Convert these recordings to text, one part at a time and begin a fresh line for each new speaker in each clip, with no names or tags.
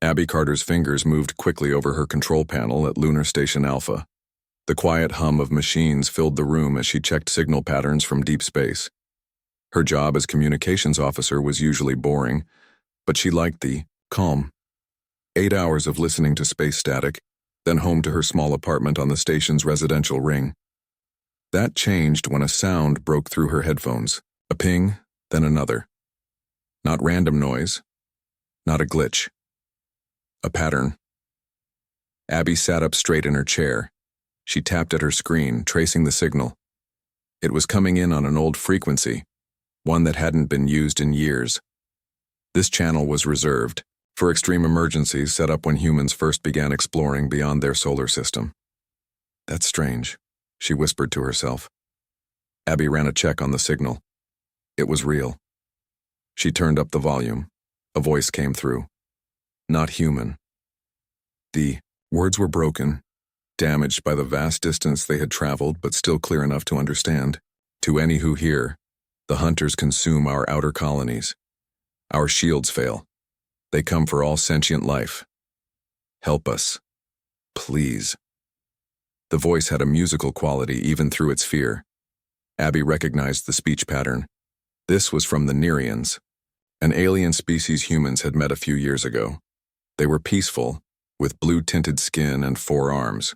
Abby Carter's fingers moved quickly over her control panel at Lunar Station Alpha. The quiet hum of machines filled the room as she checked signal patterns from deep space. Her job as communications officer was usually boring, but she liked the calm. 8 hours of listening to space static, then home to her small apartment on the station's residential ring. That changed when a sound broke through her headphones. A ping, then another. Not random noise, not a glitch. A pattern. Abby sat up straight in her chair. She tapped at her screen, tracing the signal. It was coming in on an old frequency, one that hadn't been used in years. This channel was reserved for extreme emergencies set up when humans first began exploring beyond their solar system. That's strange, she whispered to herself. Abby ran a check on the signal. It was real. She turned up the volume. A voice came through. Not human. The words were broken, damaged by the vast distance they had traveled, but still clear enough to understand. To any who hear, the hunters consume our outer colonies. Our shields fail. They come for all sentient life. Help us. Please. The voice had a musical quality even through its fear. Abby recognized the speech pattern. This was from the Nerians, an alien species humans had met a few years ago. They were peaceful, with blue-tinted skin and 4 arms.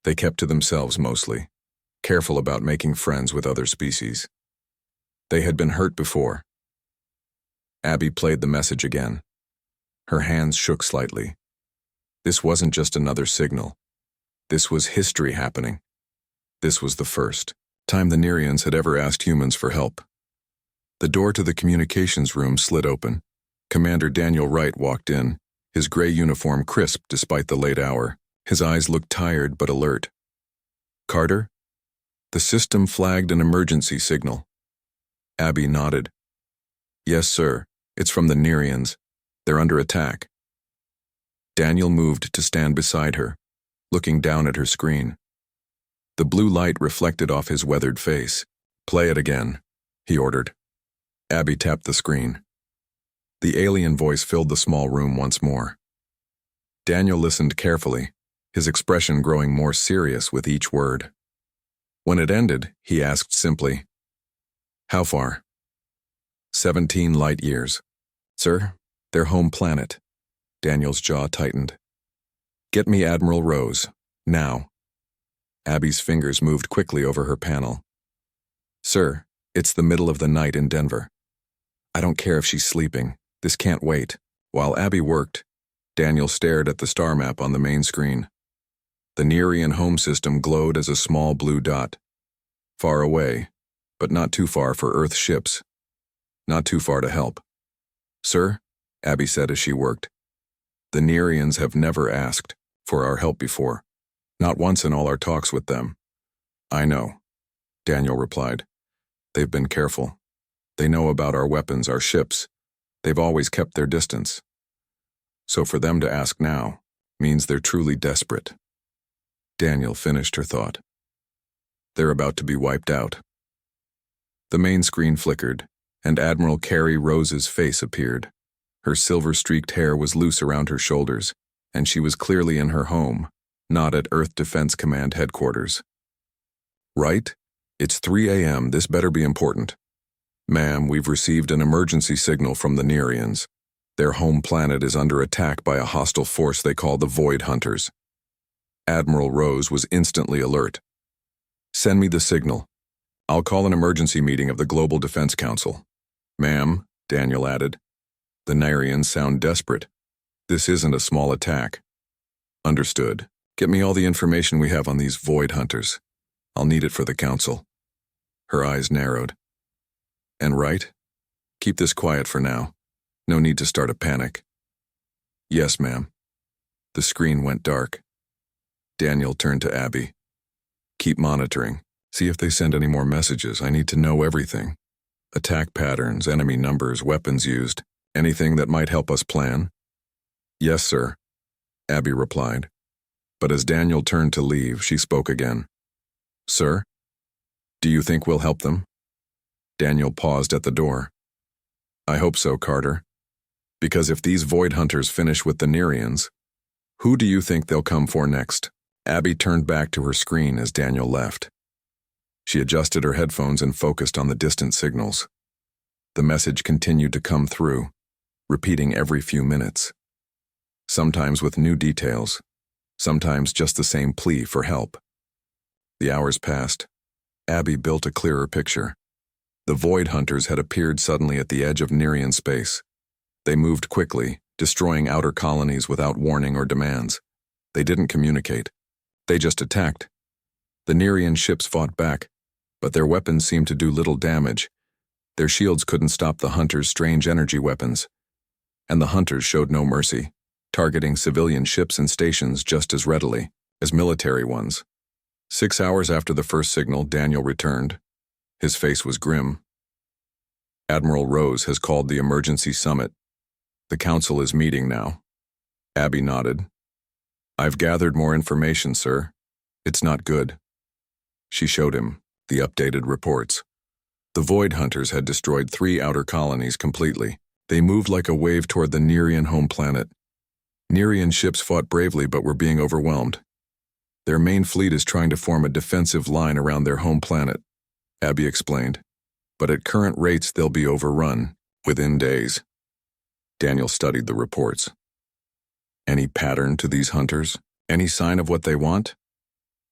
They kept to themselves mostly, careful about making friends with other species. They had been hurt before. Abby played the message again. Her hands shook slightly. This wasn't just another signal. This was history happening. This was the first time the Nerians had ever asked humans for help. The door to the communications room slid open. Commander Daniel Wright walked in, his gray uniform crisp despite the late hour. His eyes looked tired but alert. Carter? The system flagged an emergency signal. Abby nodded. Yes, sir. It's from the Nerians. They're under attack. Daniel moved to stand beside her, looking down at her screen. The blue light reflected off his weathered face. Play it again, he ordered. Abby tapped the screen. The alien voice filled the small room once more. Daniel listened carefully, his expression growing more serious with each word. When it ended, he asked simply, How far? 17 light years. Sir, their home planet. Daniel's jaw tightened. Get me Admiral Rose, now. Abby's fingers moved quickly over her panel. Sir, it's the middle of the night in Denver. I don't care if she's sleeping. This can't wait. While Abby worked, Daniel stared at the star map on the main screen. The Nerian home system glowed as a small blue dot. Far away, but not too far for Earth ships. Not too far to help. Sir, Abby said as she worked, the Nerians have never asked for our help before. Not once in all our talks with them. I know, Daniel replied. They've been careful. They know about our weapons, our ships. They've always kept their distance. So for them to ask now means they're truly desperate. Daniel finished her thought. They're about to be wiped out. The main screen flickered, and Admiral Carrie Rose's face appeared. Her silver-streaked hair was loose around her shoulders, and she was clearly in her home, not at Earth Defense Command headquarters. Right? It's 3 a.m. This better be important. Ma'am, we've received an emergency signal from the Nerians. Their home planet is under attack by a hostile force they call the Void Hunters. Admiral Rose was instantly alert. Send me the signal. I'll call an emergency meeting of the Global Defense Council. Ma'am, Daniel added. The Nerians sound desperate. This isn't a small attack. Understood. Get me all the information we have on these Void Hunters. I'll need it for the Council. Her eyes narrowed. And Wright? Keep this quiet for now. No need to start a panic. Yes, ma'am. The screen went dark. Daniel turned to Abby. Keep monitoring. See if they send any more messages. I need to know everything. Attack patterns, enemy numbers, weapons used. Anything that might help us plan? Yes, sir, Abby replied. But as Daniel turned to leave, she spoke again. Sir? Do you think we'll help them? Daniel paused at the door. I hope so, Carter. Because if these void hunters finish with the Nerians, who do you think they'll come for next? Abby turned back to her screen as Daniel left. She adjusted her headphones and focused on the distant signals. The message continued to come through, repeating every few minutes. Sometimes with new details, sometimes just the same plea for help. The hours passed. Abby built a clearer picture. The void hunters had appeared suddenly at the edge of Nerian space. They moved quickly, destroying outer colonies without warning or demands. They didn't communicate. They just attacked. The Nerian ships fought back, but their weapons seemed to do little damage. Their shields couldn't stop the hunters' strange energy weapons. And the hunters showed no mercy, targeting civilian ships and stations just as readily as military ones. 6 hours after the first signal, Daniel returned. His face was grim. Admiral Rose has called the emergency summit. The council is meeting now. Abby nodded. I've gathered more information, sir. It's not good. She showed him the updated reports. The void hunters had destroyed 3 outer colonies completely. They moved like a wave toward the Nerian home planet. Nerian ships fought bravely but were being overwhelmed. Their main fleet is trying to form a defensive line around their home planet, Abby explained. But at current rates they'll be overrun within days. Daniel studied the reports. Any pattern to these hunters? Any sign of what they want?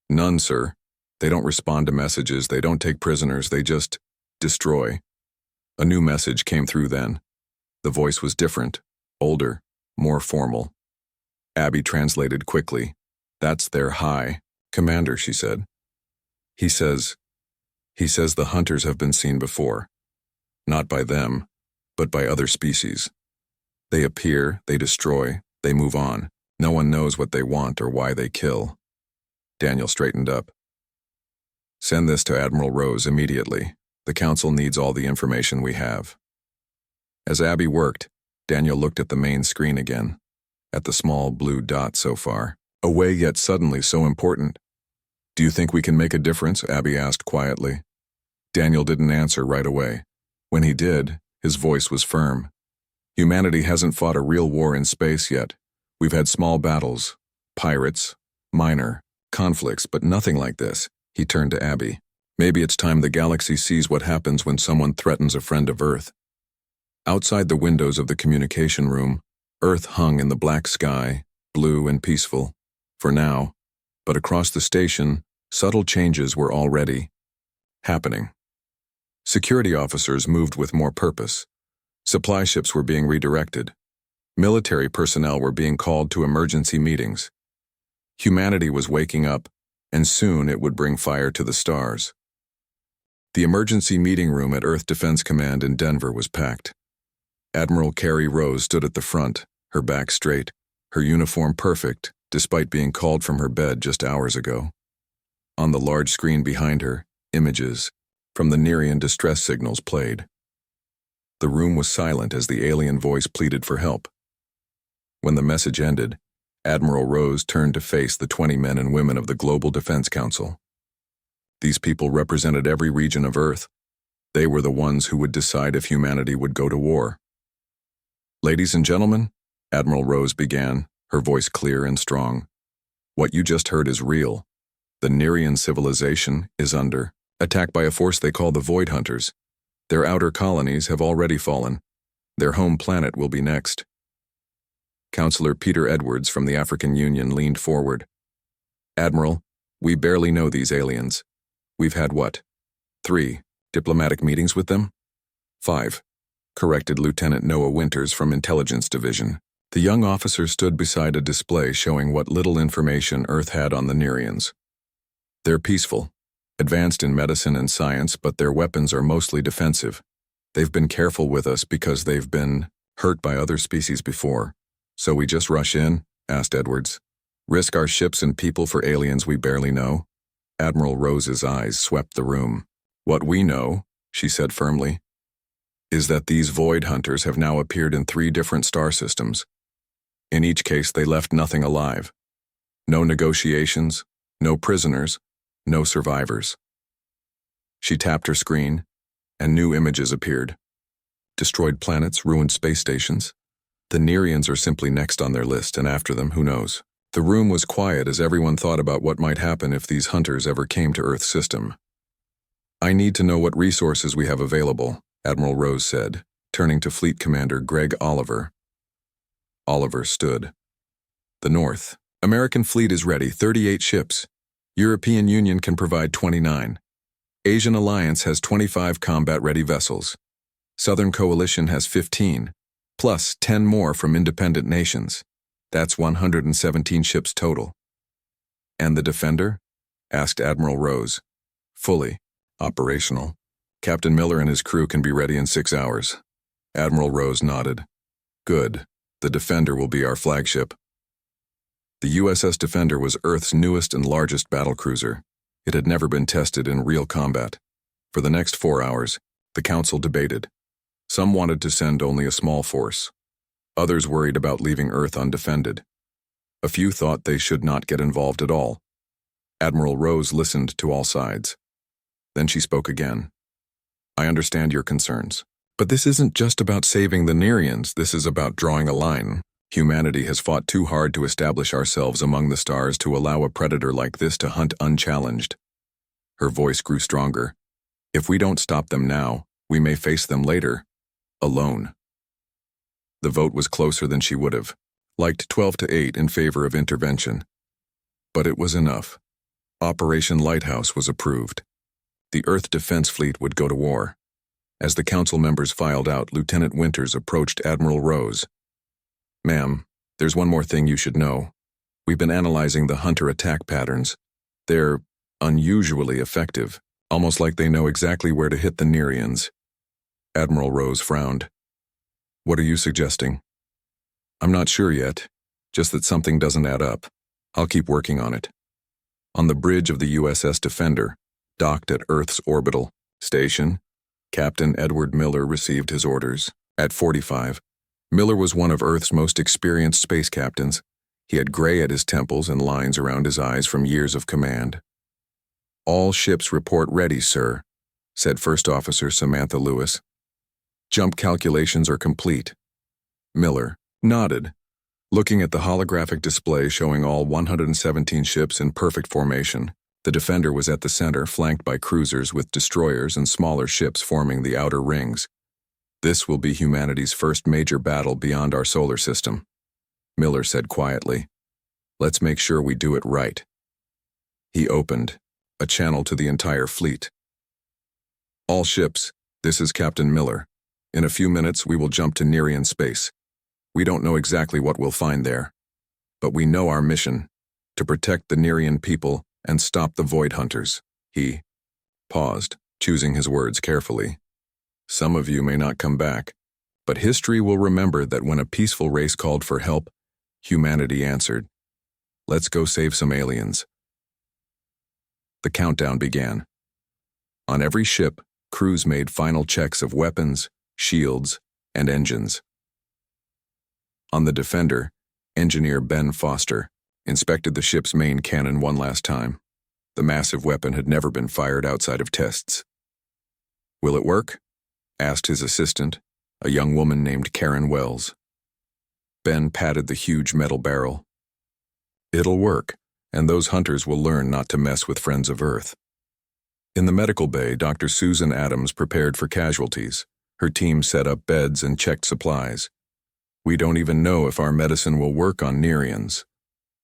None, sir. They don't respond to messages, they don't take prisoners, they just destroy. A new message came through then. The voice was different, older, more formal. Abby translated quickly. That's their high commander, she said. He says the hunters have been seen before. Not by them, but by other species. They appear, they destroy, they move on. No one knows what they want or why they kill. Daniel straightened up. Send this to Admiral Rose immediately. The council needs all the information we have. As Abby worked, Daniel looked at the main screen again, at the small blue dot so far, away yet suddenly so important. Do you think we can make a difference? Abby asked quietly. Daniel didn't answer right away. When he did, his voice was firm. Humanity hasn't fought a real war in space yet. We've had small battles, pirates, minor conflicts, but nothing like this. He turned to Abby. Maybe it's time the galaxy sees what happens when someone threatens a friend of Earth. Outside the windows of the communication room, Earth hung in the black sky, blue and peaceful, for now, but across the station, subtle changes were already happening. Security officers moved with more purpose. Supply ships were being redirected. Military personnel were being called to emergency meetings. Humanity was waking up, and soon it would bring fire to the stars. The emergency meeting room at Earth Defense Command in Denver was packed. Admiral Carrie Rose stood at the front, her back straight, her uniform perfect, despite being called from her bed just hours ago. On the large screen behind her, images from the Nerian distress signals played. The room was silent as the alien voice pleaded for help. When the message ended, Admiral Rose turned to face the 20 men and women of the Global Defense Council. These people represented every region of Earth. They were the ones who would decide if humanity would go to war. Ladies and gentlemen, Admiral Rose began, her voice clear and strong. What you just heard is real. The Nerian civilization is under attack by a force they call the Void Hunters. Their outer colonies have already fallen. Their home planet will be next. Counselor Peter Edwards from the African Union leaned forward. Admiral, we barely know these aliens. We've had what? 3 diplomatic meetings with them? 5, corrected Lieutenant Noah Winters from Intelligence Division. The young officer stood beside a display showing what little information Earth had on the Nerians. They're peaceful, advanced in medicine and science, but their weapons are mostly defensive. They've been careful with us because they've been hurt by other species before. So we just rush in? Asked Edwards. Risk our ships and people for aliens we barely know? Admiral Rose's eyes swept the room. What we know, she said firmly, is that these void hunters have now appeared in 3 different star systems. In each case, they left nothing alive. No negotiations, no prisoners, no survivors. She tapped her screen, and new images appeared. Destroyed planets, ruined space stations. The Nerians are simply next on their list, and after them, who knows? The room was quiet as everyone thought about what might happen if these hunters ever came to Earth's system. I need to know what resources we have available, Admiral Rose said, turning to Fleet Commander Greg Oliver. Oliver stood. The North. American fleet is ready, 38 ships. European Union can provide 29. Asian Alliance has 25 combat-ready vessels. Southern Coalition has 15, plus 10 more from independent nations. That's 117 ships total. And the Defender? Asked Admiral Rose. Fully operational. Captain Miller and his crew can be ready in 6 hours. Admiral Rose nodded. Good. The Defender will be our flagship. The USS Defender was Earth's newest and largest battlecruiser. It had never been tested in real combat. For the next 4 hours, the Council debated. Some wanted to send only a small force. Others worried about leaving Earth undefended. A few thought they should not get involved at all. Admiral Rose listened to all sides. Then she spoke again. I understand your concerns. But this isn't just about saving the Nerians, this is about drawing a line. Humanity has fought too hard to establish ourselves among the stars to allow a predator like this to hunt unchallenged. Her voice grew stronger. If we don't stop them now, we may face them later, alone. The vote was closer than she would have, liked 12-8 in favor of intervention. But it was enough. Operation Lighthouse was approved. The Earth Defense Fleet would go to war. As the council members filed out, Lieutenant Winters approached Admiral Rose. Ma'am, there's one more thing you should know. We've been analyzing the hunter attack patterns. They're unusually effective, almost like they know exactly where to hit the Nerians. Admiral Rose frowned. What are you suggesting? I'm not sure yet, just that something doesn't add up. I'll keep working on it. On the bridge of the USS Defender, docked at Earth's orbital station, Captain Edward Miller received his orders. At 45, Miller was one of Earth's most experienced space captains. He had gray at his temples and lines around his eyes from years of command. All ships report ready, sir, said First Officer Samantha Lewis. Jump calculations are complete. Miller nodded, looking at the holographic display showing all 117 ships in perfect formation. The Defender was at the center, flanked by cruisers with destroyers and smaller ships forming the outer rings. This will be humanity's first major battle beyond our solar system, Miller said quietly. Let's make sure we do it right. He opened a channel to the entire fleet. All ships, this is Captain Miller. In a few minutes, we will jump to Nerian space. We don't know exactly what we'll find there, but we know our mission, to protect the Nerian people and stop the Void Hunters. He paused, choosing his words carefully. Some of you may not come back, but history will remember that when a peaceful race called for help, humanity answered. Let's go save some aliens. The countdown began. On every ship, crews made final checks of weapons, shields, and engines. On the Defender, engineer Ben Foster inspected the ship's main cannon one last time. The massive weapon had never been fired outside of tests. Will it work? Asked his assistant, a young woman named Karen Wells. Ben patted the huge metal barrel. It'll work, and those hunters will learn not to mess with friends of Earth. In the medical bay, Dr. Susan Adams prepared for casualties. Her team set up beds and checked supplies. We don't even know if our medicine will work on Nerians.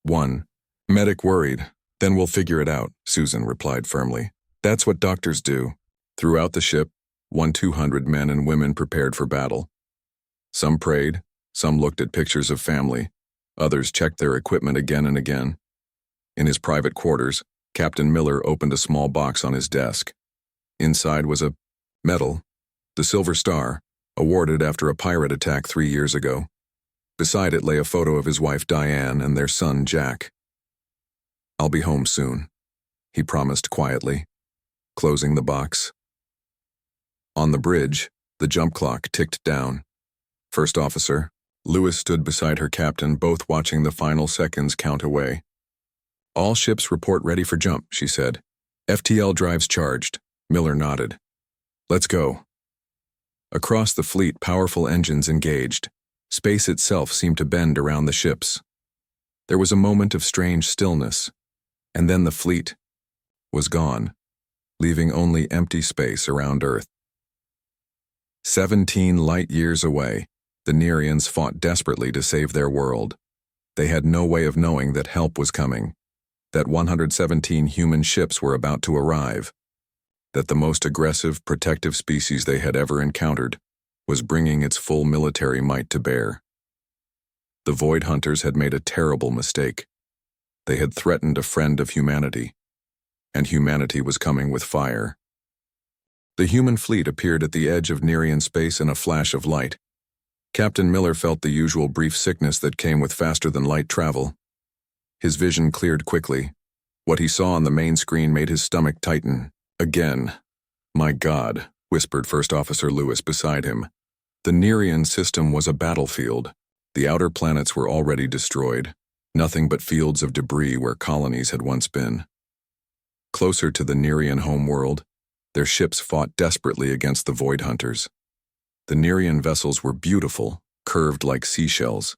One medic worried. Then we'll figure it out, Susan replied firmly. That's what doctors do. Throughout the ship, 200 men and women prepared for battle. Some prayed, some looked at pictures of family, others checked their equipment again and again. In his private quarters, Captain Miller opened a small box on his desk. Inside was a medal, the Silver Star, awarded after a pirate attack 3 years ago. Beside it lay a photo of his wife Diane and their son Jack. I'll be home soon, he promised quietly, closing the box. On the bridge, the jump clock ticked down. First Officer, Lewis stood beside her captain, both watching the final seconds count away. All ships report ready for jump, she said. FTL drives charged. Miller nodded. Let's go. Across the fleet, powerful engines engaged. Space itself seemed to bend around the ships. There was a moment of strange stillness, and then the fleet was gone, leaving only empty space around Earth. 17 light-years away, the Nerians fought desperately to save their world. They had no way of knowing that help was coming, that 117 human ships were about to arrive, that the most aggressive, protective species they had ever encountered was bringing its full military might to bear. The Void Hunters had made a terrible mistake. They had threatened a friend of humanity, and humanity was coming with fire. The human fleet appeared at the edge of Nerian space in a flash of light. Captain Miller felt the usual brief sickness that came with faster-than-light travel. His vision cleared quickly. What he saw on the main screen made his stomach tighten. Again. "My God," whispered First Officer Lewis beside him. The Nerian system was a battlefield. The outer planets were already destroyed, nothing but fields of debris where colonies had once been. Closer to the Nerian homeworld, their ships fought desperately against the Void Hunters. The Nerian vessels were beautiful, curved like seashells,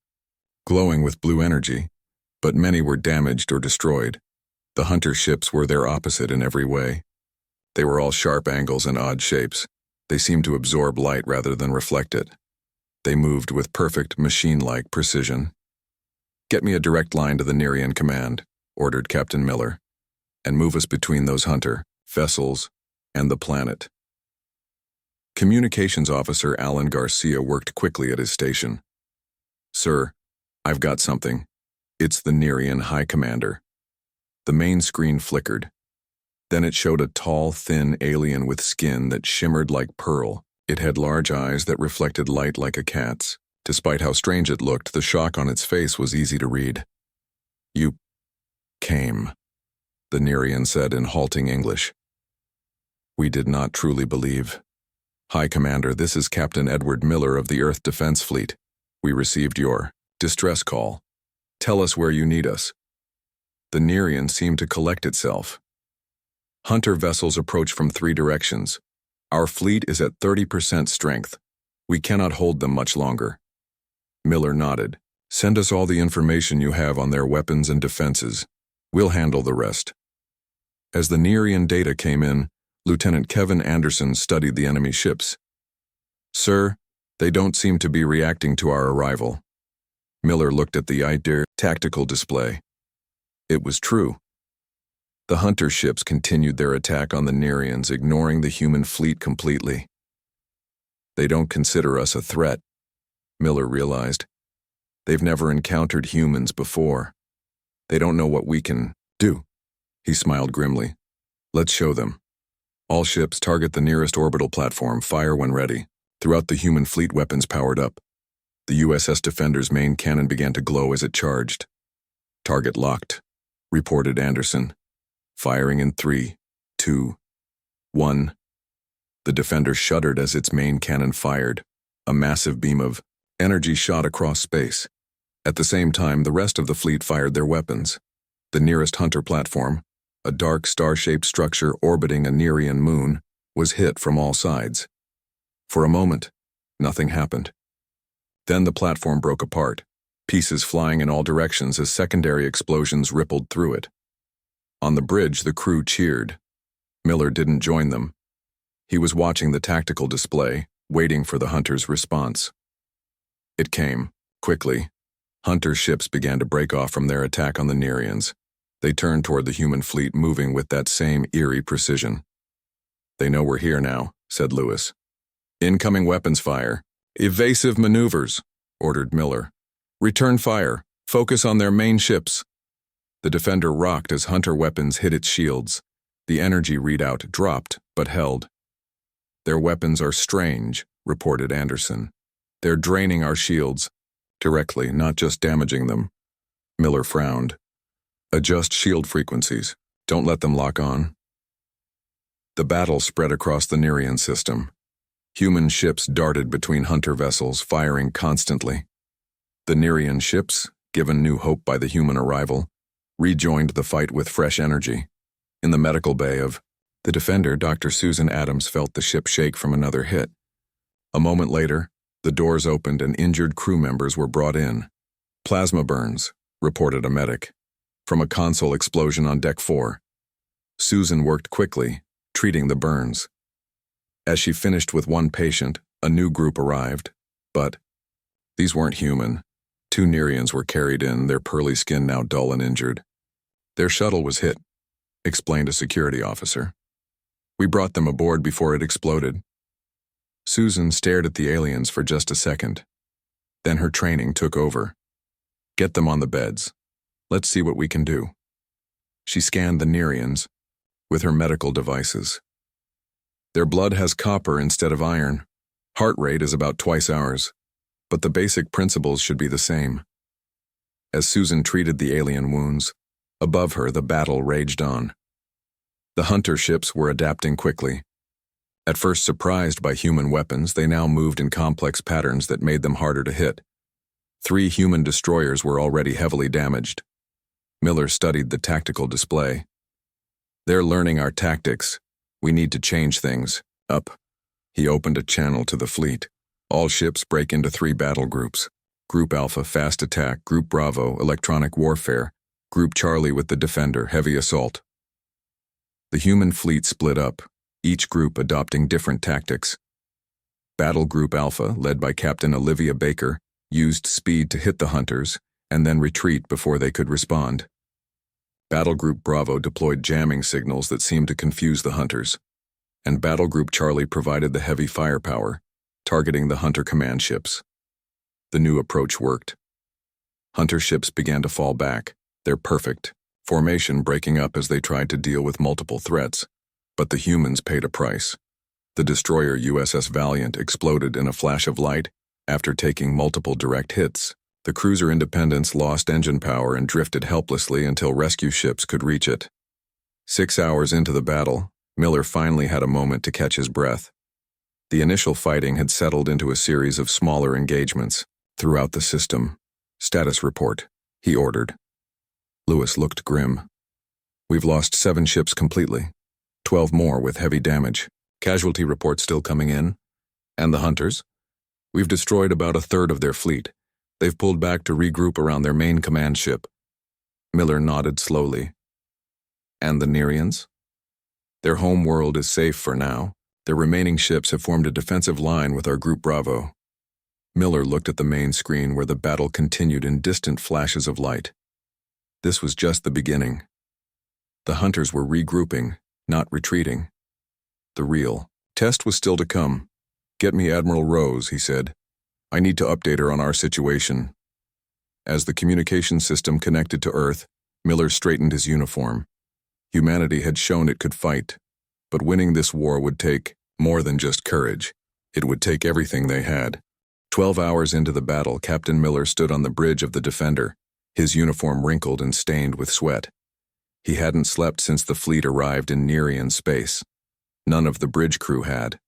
glowing with blue energy, but many were damaged or destroyed. The Hunter ships were their opposite in every way. They were all sharp angles and odd shapes. They seemed to absorb light rather than reflect it. They moved with perfect, machine-like precision. "Get me a direct line to the Nerian command," ordered Captain Miller, "and move us between those Hunter vessels and the planet." Communications Officer Alan Garcia worked quickly at his station. "Sir, I've got something. It's the Nerian High Commander." The main screen flickered. Then it showed a tall, thin alien with skin that shimmered like pearl. It had large eyes that reflected light like a cat's. Despite how strange it looked, the shock on its face was easy to read. "You came," the Nerian said in halting English. "We did not truly believe. High Commander, this is Captain Edward Miller of the Earth Defense Fleet. We received your distress call. Tell us where you need us." The Nerian seemed to collect itself. "Hunter vessels approach from 3 directions. Our fleet is at 30% strength. We cannot hold them much longer." Miller nodded. "Send us all the information you have on their weapons and defenses. We'll handle the rest." As the Nerian data came in, Lieutenant Kevin Anderson studied the enemy ships. "Sir, they don't seem to be reacting to our arrival." Miller looked at the IDER tactical display. It was true. The Hunter ships continued their attack on the Nerians, ignoring the human fleet completely. "They don't consider us a threat," Miller realized. "They've never encountered humans before. They don't know what we can do." He smiled grimly. "Let's show them. All ships target the nearest orbital platform, fire when ready." Throughout the human fleet, weapons powered up. The USS Defender's main cannon began to glow as it charged. "Target locked," reported Anderson. "Firing in 3, 2, 1. The Defender shuddered as its main cannon fired. A massive beam of energy shot across space. At the same time, the rest of the fleet fired their weapons. The nearest Hunter platform, a dark star-shaped structure orbiting a Nerian moon, was hit from all sides. For a moment, nothing happened. Then the platform broke apart, pieces flying in all directions as secondary explosions rippled through it. On the bridge, the crew cheered. Miller didn't join them. He was watching the tactical display, waiting for the Hunter's response. It came, quickly. Hunter ships began to break off from their attack on the Nerians. They turned toward the human fleet, moving with that same eerie precision. "They know we're here now," said Lewis. "Incoming weapons fire. Evasive maneuvers," ordered Miller. "Return fire. Focus on their main ships." The Defender rocked as Hunter weapons hit its shields. The energy readout dropped, but held. "Their weapons are strange," reported Anderson. "They're draining our shields. Directly, not just damaging them." Miller frowned. "Adjust shield frequencies. Don't let them lock on." The battle spread across the Nerian system. Human ships darted between Hunter vessels, firing constantly. The Nerian ships, given new hope by the human arrival, rejoined the fight with fresh energy. In the medical bay of the Defender, Dr. Susan Adams felt the ship shake from another hit. A moment later, The doors opened and injured crew members were brought in. Plasma burns, reported a medic, from a console explosion on Deck 4. Susan worked quickly, treating the burns. As she finished with one patient, a new group arrived, but these weren't human. 2 Nerians were carried in, their pearly skin now dull and injured. Their shuttle was hit, explained a security officer. We brought them aboard before it exploded. Susan stared at the aliens for just a second. Then her training took over. Get them on the beds. Let's see what we can do. She scanned the Nerians with her medical devices. Their blood has copper instead of iron. Heart rate is about twice ours, but the basic principles should be the same. As Susan treated the alien wounds, above her the battle raged on. The hunter ships were adapting quickly. At first surprised by human weapons, they now moved in complex patterns that made them harder to hit. 3 human destroyers were already heavily damaged. Miller studied the tactical display. They're learning our tactics. We need to change things. Up. He opened a channel to the fleet. All ships break into 3 battle groups. Group Alpha, fast attack. Group Bravo, electronic warfare. Group Charlie with the Defender, heavy assault. The human fleet split up, each group adopting different tactics. Battle Group Alpha, led by Captain Olivia Baker, used speed to hit the hunters and then retreat before they could respond. Battle Group Bravo deployed jamming signals that seemed to confuse the hunters, and Battle Group Charlie provided the heavy firepower, targeting the hunter command ships. The new approach worked. Hunter ships began to fall back, their perfect formation breaking up as they tried to deal with multiple threats, but the humans paid a price. The destroyer USS Valiant exploded in a flash of light after taking multiple direct hits. The cruiser Independence lost engine power and drifted helplessly until rescue ships could reach it. 6 hours into the battle, Miller finally had a moment to catch his breath. The initial fighting had settled into a series of smaller engagements throughout the system. Status report, he ordered. Lewis looked grim. We've lost 7 ships completely, 12 more with heavy damage. Casualty reports still coming in. And the hunters? We've destroyed about a third of their fleet. They've pulled back to regroup around their main command ship. Miller nodded slowly. And the Nerians? Their home world is safe for now. Their remaining ships have formed a defensive line with our Group Bravo. Miller looked at the main screen where the battle continued in distant flashes of light. This was just the beginning. The hunters were regrouping, not retreating. The real test was still to come. Get me Admiral Rose, he said. I need to update her on our situation. As the communication system connected to Earth, Miller straightened his uniform. Humanity had shown it could fight, but winning this war would take more than just courage. It would take everything they had. 12 hours into the battle, Captain Miller stood on the bridge of the Defender, his uniform wrinkled and stained with sweat. He hadn't slept since the fleet arrived in Nerian space. None of the bridge crew had.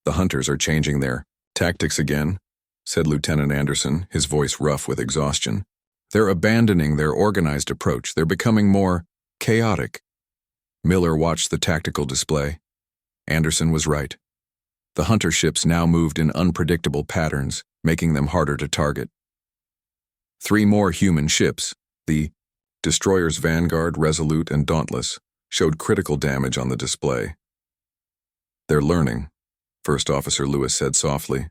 The hunters are changing their tactics again, said Lieutenant Anderson, his voice rough with exhaustion. They're abandoning their organized approach. They're becoming more chaotic. Miller watched the tactical display. Anderson was right. The hunter ships now moved in unpredictable patterns, making them harder to target. 3 more human ships, the destroyers Vanguard, Resolute, and Dauntless, showed critical damage on the display. They're learning, First Officer Lewis said softly.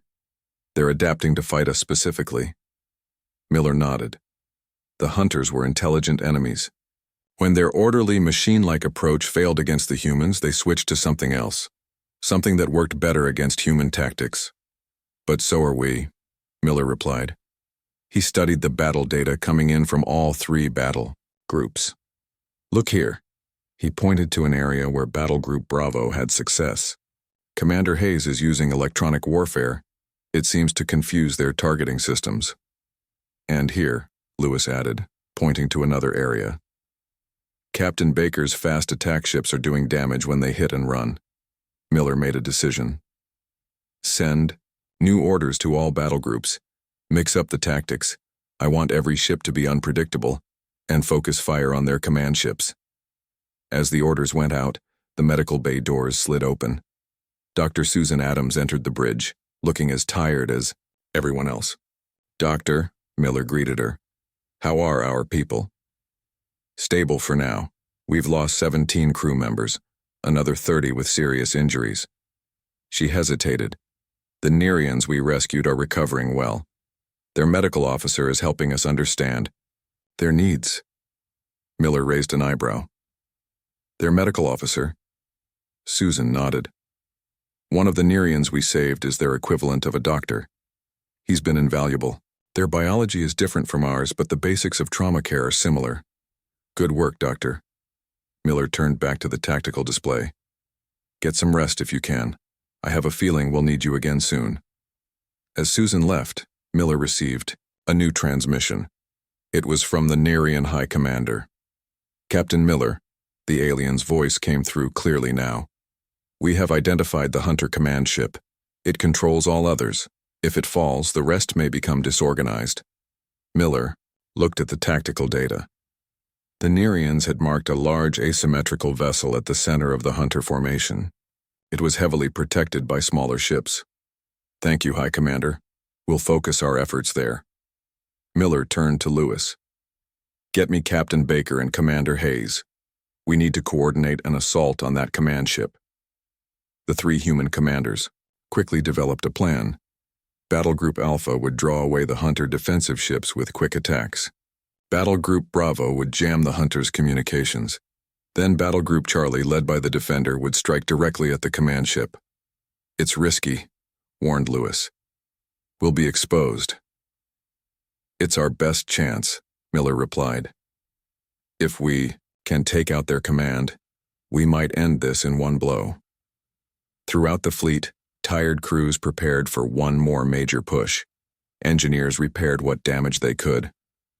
They're adapting to fight us specifically. Miller nodded. The hunters were intelligent enemies. When their orderly, machine-like approach failed against the humans, they switched to something else, something that worked better against human tactics. But so are we, Miller replied. He studied the battle data coming in from all 3 battle groups. Look here. He pointed to an area where Battle Group Bravo had success. Commander Hayes is using electronic warfare. It seems to confuse their targeting systems. And here, Lewis added, pointing to another area. Captain Baker's fast attack ships are doing damage when they hit and run. Miller made a decision. Send new orders to all battle groups. Mix up the tactics. I want every ship to be unpredictable, and focus fire on their command ships. As the orders went out, the medical bay doors slid open. Dr. Susan Adams entered the bridge, looking as tired as everyone else. "Doctor," Miller greeted her. "How are our people?" "Stable for now. We've lost 17 crew members, another 30 with serious injuries." She hesitated. "The Nerians we rescued are recovering well. Their medical officer is helping us understand their needs." Miller raised an eyebrow. "Their medical officer?" Susan nodded. "One of the Nerians we saved is their equivalent of a doctor. He's been invaluable. Their biology is different from ours, but the basics of trauma care are similar." "Good work, Doctor." Miller turned back to the tactical display. "Get some rest if you can. I have a feeling we'll need you again soon." As Susan left, Miller received a new transmission. It was from the Nerian High Commander. "Captain Miller," the alien's voice came through clearly now. "We have identified the Hunter command ship. It controls all others. If it falls, the rest may become disorganized." Miller looked at the tactical data. The Nerians had marked a large asymmetrical vessel at the center of the Hunter formation. It was heavily protected by smaller ships. "Thank you, High Commander. We'll focus our efforts there." Miller turned to Lewis. "Get me Captain Baker and Commander Hayes. We need to coordinate an assault on that command ship." The three human commanders quickly developed a plan. Battle Group Alpha would draw away the Hunter defensive ships with quick attacks. Battle Group Bravo would jam the Hunter's communications. Then Battle Group Charlie, led by the Defender, would strike directly at the command ship. "It's risky," warned Lewis. "We'll be exposed." "It's our best chance," Miller replied. "If we can take out their command, we might end this in one blow." Throughout the fleet, tired crews prepared for one more major push. Engineers repaired what damage they could.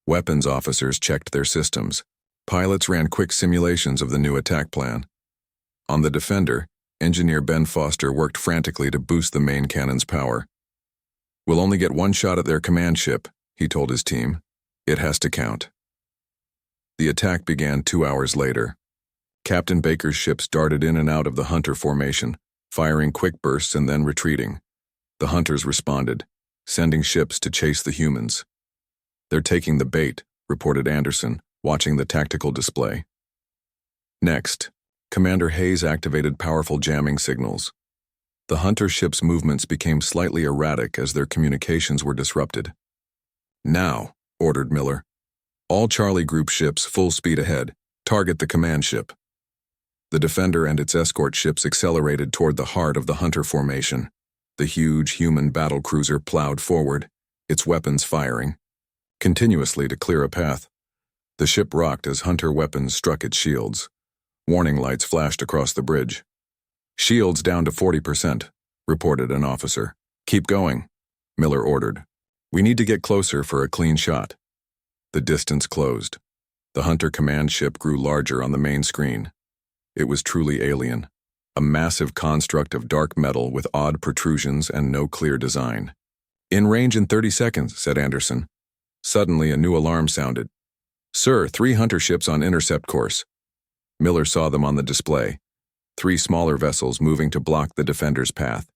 Weapons officers checked their systems. Pilots ran quick simulations of the new attack plan. On the Defender, engineer Ben Foster worked frantically to boost the main cannon's power. "We'll only get one shot at their command ship," he told his team. "It has to count." The attack began 2 hours later. Captain Baker's ships darted in and out of the Hunter formation, firing quick bursts and then retreating. The Hunters responded, sending ships to chase the humans. "They're taking the bait," reported Anderson, watching the tactical display. Next, Commander Hayes activated powerful jamming signals. The Hunter ships' movements became slightly erratic as their communications were disrupted. "Now," ordered Miller. "All Charlie Group ships full speed ahead. Target the command ship." The Defender and its escort ships accelerated toward the heart of the Hunter formation. The huge human battlecruiser plowed forward, its weapons firing continuously to clear a path. The ship rocked as Hunter weapons struck its shields. Warning lights flashed across the bridge. "Shields down to 40%, reported an officer. "Keep going," Miller ordered. "We need to get closer for a clean shot." The distance closed. The Hunter command ship grew larger on the main screen. It was truly alien, a massive construct of dark metal with odd protrusions and no clear design. "In range in 30 seconds, said Anderson. Suddenly, a new alarm sounded. "Sir, 3 Hunter ships on intercept course." Miller saw them on the display. 3 smaller vessels moving to block the Defender's path.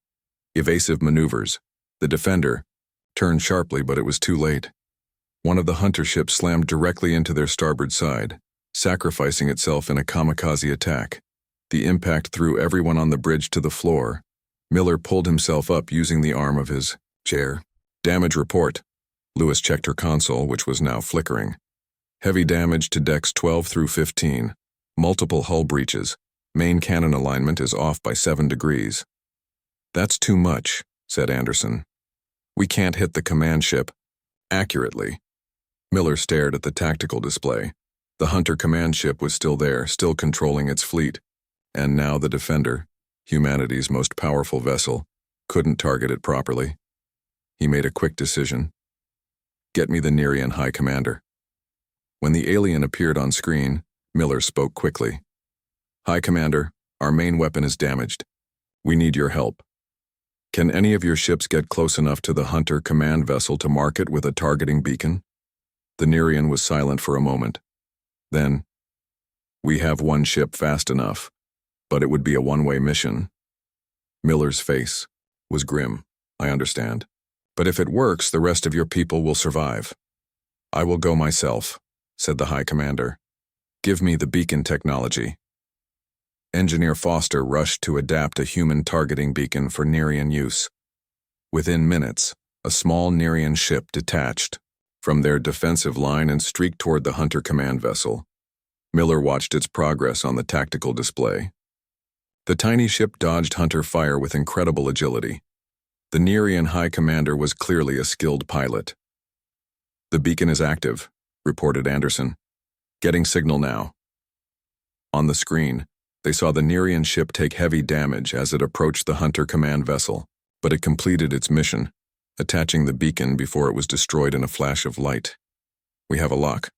Evasive maneuvers. The Defender turned sharply, but it was too late. One of the Hunter ships slammed directly into their starboard side, sacrificing itself in a kamikaze attack. The impact threw everyone on the bridge to the floor. Miller pulled himself up using the arm of his chair. "Damage report." Lewis checked her console, which was now flickering. "Heavy damage to decks 12 through 15. Multiple hull breaches. Main cannon alignment is off by 7 degrees. "That's too much," said Anderson. "We can't hit the command ship accurately." Miller stared at the tactical display. The Hunter command ship was still there, still controlling its fleet. And now the Defender, humanity's most powerful vessel, couldn't target it properly. He made a quick decision. "Get me the Nerian High Commander." When the alien appeared on screen, Miller spoke quickly. "High Commander, our main weapon is damaged. We need your help. Can any of your ships get close enough to the Hunter command vessel to mark it with a targeting beacon?" The Nerian was silent for a moment. Then, "We have one ship fast enough, but it would be a one-way mission." Miller's face was grim. I understand. But if it works, the rest of your people will survive. I will go myself, said the High Commander. Give me the beacon technology. Engineer Foster rushed to adapt a human targeting beacon for Nerian use. Within minutes, a small Nerian ship detached from their defensive line and streaked toward the Hunter command vessel. Miller watched its progress on the tactical display. The tiny ship dodged Hunter fire with incredible agility. The Nerian High Commander was clearly a skilled pilot. The beacon is active, reported Anderson. Getting signal now. On the screen, they saw the Nerian ship take heavy damage as it approached the Hunter command vessel, but it completed its mission, attaching the beacon before it was destroyed in a flash of light. We have a lock,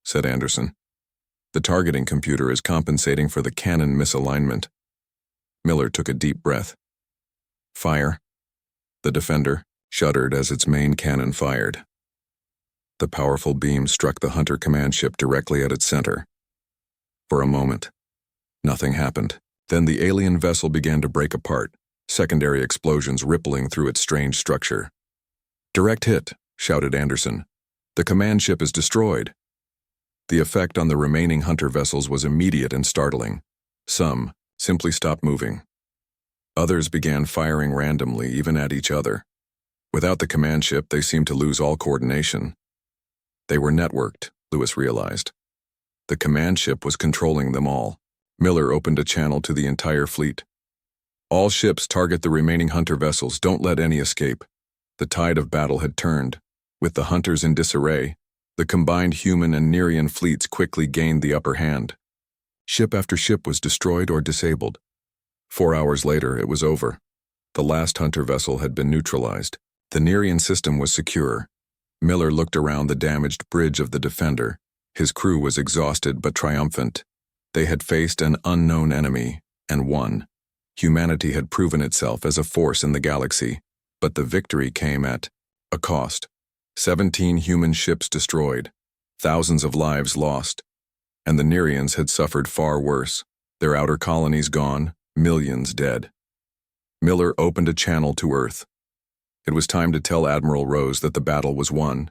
said Anderson. The targeting computer is compensating for the cannon misalignment. Miller took a deep breath. Fire. The Defender shuddered as its main cannon fired. The powerful beam struck the Hunter command ship directly at its center. For a moment, nothing happened. Then the alien vessel began to break apart, secondary explosions rippling through its strange structure. Direct hit, shouted Anderson. The command ship is destroyed. The effect on the remaining Hunter vessels was immediate and startling. Some simply stopped moving. Others began firing randomly, even at each other. Without the command ship, they seemed to lose all coordination. They were networked, Lewis realized. The command ship was controlling them all. Miller opened a channel to the entire fleet. All ships target the remaining Hunter vessels, don't let any escape. The tide of battle had turned. With the Hunters in disarray, the combined human and Nerian fleets quickly gained the upper hand. Ship after ship was destroyed or disabled. 4 hours later, it was over. The last Hunter vessel had been neutralized. The Nerian system was secure. Miller looked around the damaged bridge of the Defender. His crew was exhausted but triumphant. They had faced an unknown enemy and won. Humanity had proven itself as a force in the galaxy, but the victory came at a cost. 17 human ships destroyed, thousands of lives lost, and the Nerians had suffered far worse. Their outer colonies gone, millions dead. Miller opened a channel to Earth. It was time to tell Admiral Rose that the battle was won.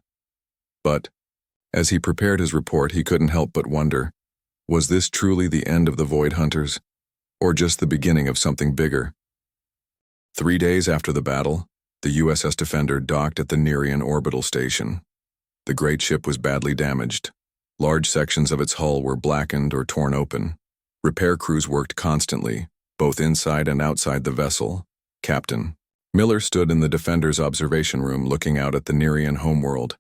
But, as he prepared his report, he couldn't help but wonder, was this truly the end of the Void Hunters, or just the beginning of something bigger? 3 days after the battle, the USS Defender docked at the Nerian orbital station. The great ship was badly damaged. Large sections of its hull were blackened or torn open. Repair crews worked constantly, both inside and outside the vessel. Captain Miller stood in the Defender's observation room looking out at the Nerian homeworld.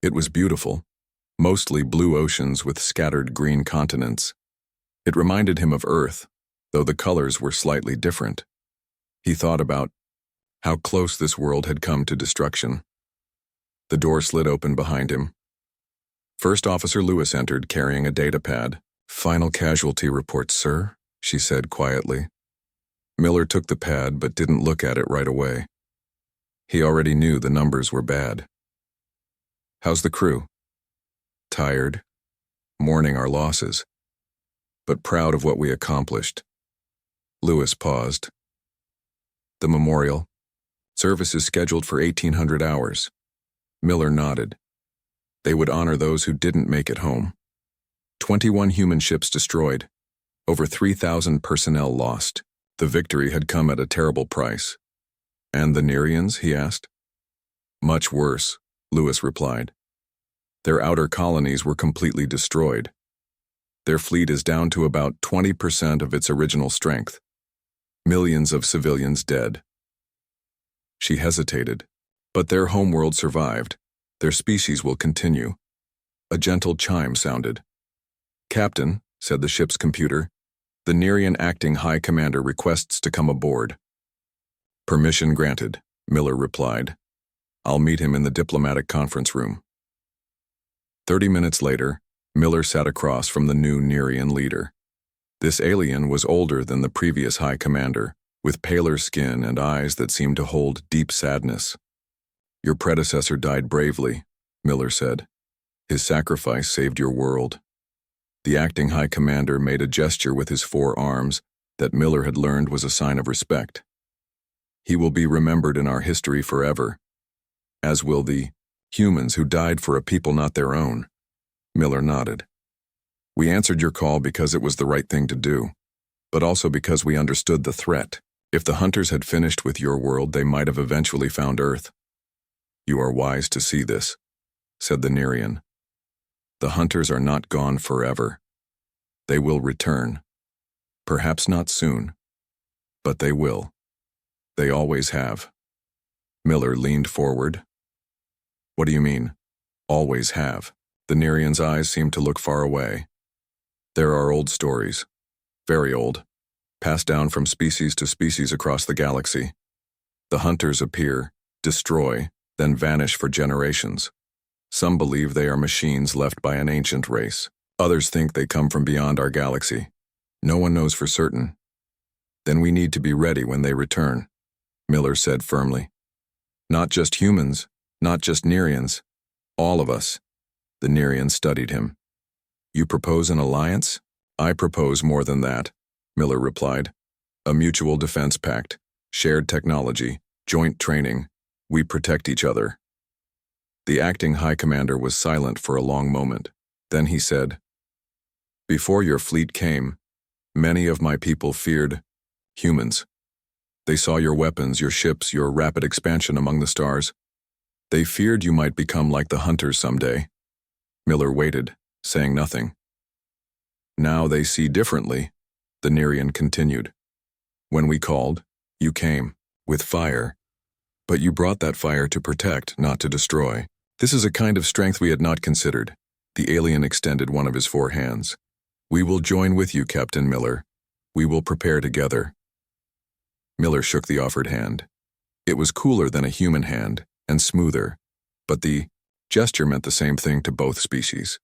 It was beautiful, mostly blue oceans with scattered green continents. It reminded him of Earth, though the colors were slightly different. He thought about how close this world had come to destruction. The door slid open behind him. First Officer Lewis entered carrying a data pad. Final casualty report, sir, she said quietly. Miller took the pad but didn't look at it right away. He already knew the numbers were bad. How's the crew? Tired, mourning our losses, but proud of what we accomplished. Lewis paused. The memorial. Service is scheduled for 1,800 hours. Miller nodded. They would honor those who didn't make it home. 21 human ships destroyed. Over 3,000 personnel lost. The victory had come at a terrible price. And the Nerians, he asked. Much worse, Lewis replied. Their outer colonies were completely destroyed. Their fleet is down to about 20% of its original strength. Millions of civilians dead. She hesitated, but their homeworld survived. Their species will continue. A gentle chime sounded. Captain, said the ship's computer, the Nerian acting High Commander requests to come aboard. Permission granted, Miller replied. I'll meet him in the diplomatic conference room. 30 minutes later, Miller sat across from the new Nerian leader. This alien was older than the previous High Commander, with paler skin and eyes that seemed to hold deep sadness. Your predecessor died bravely, Miller said. His sacrifice saved your world. The acting High Commander made a gesture with his 4 arms that Miller had learned was a sign of respect. He will be remembered in our history forever, as will the humans who died for a people not their own. Miller nodded. We answered your call because it was the right thing to do, but also because we understood the threat. If the hunters had finished with your world, they might have eventually found Earth. You are wise to see this, said the Nerian. The hunters are not gone forever. They will return. Perhaps not soon, but they will. They always have. Miller leaned forward. What do you mean, always have? The Nerian's eyes seemed to look far away. There are old stories, very old, passed down from species to species across the galaxy. The hunters appear, destroy, then vanish for generations. Some believe they are machines left by an ancient race. Others think they come from beyond our galaxy. No one knows for certain. Then we need to be ready when they return, Miller said firmly. Not just humans, not just Nerians, all of us. The Nerian studied him. You propose an alliance? I propose more than that, Miller replied. A mutual defense pact, shared technology, joint training. We protect each other. The acting high commander was silent for a long moment. Then he said, Before your fleet came, many of my people feared humans. They saw your weapons, your ships, your rapid expansion among the stars. They feared you might become like the hunters someday. Miller waited, saying nothing. Now they see differently, the Nerian continued. When we called, you came, with fire. But you brought that fire to protect, not to destroy. This is a kind of strength we had not considered. The alien extended one of his 4 hands. We will join with you, Captain Miller. We will prepare together. Miller shook the offered hand. It was cooler than a human hand, and smoother, but the gesture meant the same thing to both species.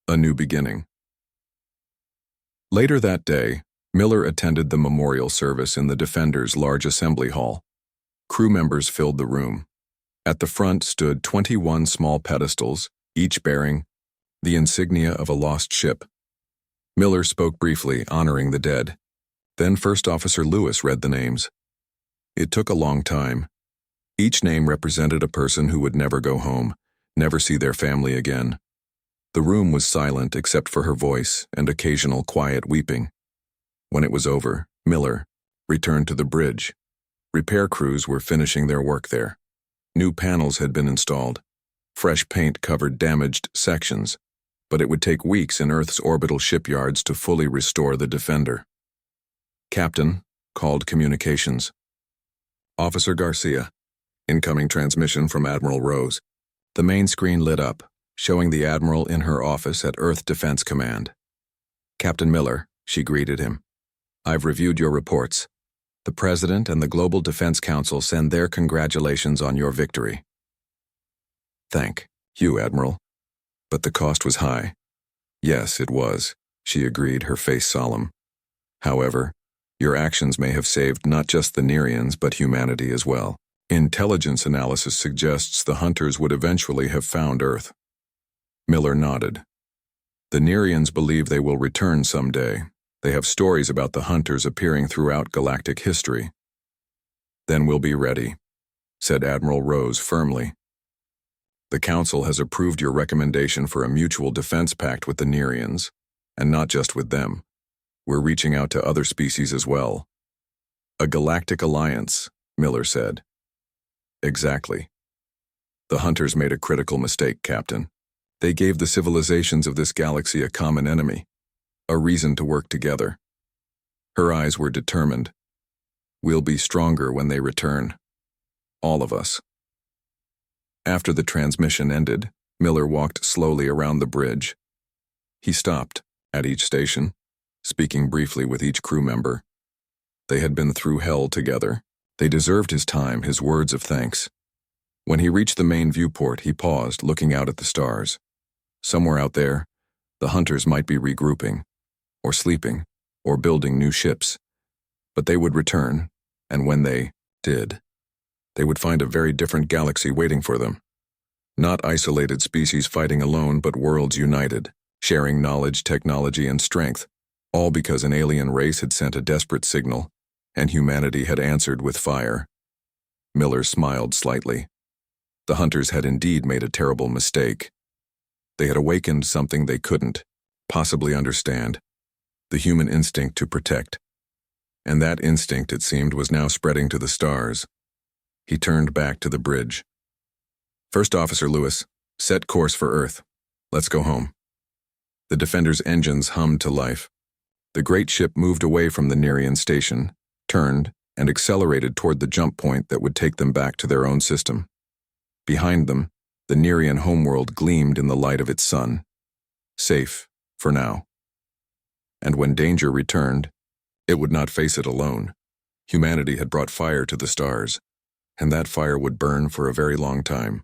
A new beginning. Later that day, Miller attended the memorial service in the Defender's large assembly hall. Crew members filled the room. At the front stood 21 small pedestals, each bearing the insignia of a lost ship. Miller spoke briefly, honoring the dead. Then First Officer Lewis read the names. It took a long time. Each name represented a person who would never go home, never see their family again. The room was silent except for her voice and occasional quiet weeping. When it was over, Miller returned to the bridge. Repair crews were finishing their work there. New panels had been installed. Fresh paint covered damaged sections, but it would take weeks in Earth's orbital shipyards to fully restore the Defender. Captain called communications. Officer Garcia. Incoming transmission from Admiral Rose. The main screen lit up, showing the Admiral in her office at Earth Defense Command. Captain Miller, she greeted him. I've reviewed your reports. The President and the Global Defense Council send their congratulations on your victory. Thank you, Admiral. But the cost was high. Yes, it was, she agreed, her face solemn. However, your actions may have saved not just the Nerians, but humanity as well. Intelligence analysis suggests the hunters would eventually have found Earth. Miller nodded. The Nerians believe they will return someday. They have stories about the hunters appearing throughout galactic history. Then we'll be ready, said Admiral Rose firmly. The Council has approved your recommendation for a mutual defense pact with the Nerians, and not just with them. We're reaching out to other species as well. A galactic alliance, Miller said. Exactly. The hunters made a critical mistake, Captain. They gave the civilizations of this galaxy a common enemy, a reason to work together. Her eyes were determined. We'll be stronger when they return. All of us. After the transmission ended, Miller walked slowly around the bridge. He stopped, at each station, speaking briefly with each crew member. They had been through hell together. They deserved his time, his words of thanks. When he reached the main viewport, he paused, looking out at the stars. Somewhere out there, the hunters might be regrouping, or sleeping, or building new ships. But they would return, and when they did, they would find a very different galaxy waiting for them. Not isolated species fighting alone, but worlds united, sharing knowledge, technology, and strength, all because an alien race had sent a desperate signal, and humanity had answered with fire. Miller smiled slightly. The hunters had indeed made a terrible mistake. They had awakened something they couldn't possibly understand, the human instinct to protect. And that instinct, it seemed, was now spreading to the stars. He turned back to the bridge. "First Officer Lewis, set course for Earth. Let's go home." The Defender's engines hummed to life. The great ship moved away from the Nerian station, turned, and accelerated toward the jump point that would take them back to their own system. Behind them, the Nerian homeworld gleamed in the light of its sun. Safe, for now. And when danger returned, it would not face it alone. Humanity had brought fire to the stars, and that fire would burn for a very long time.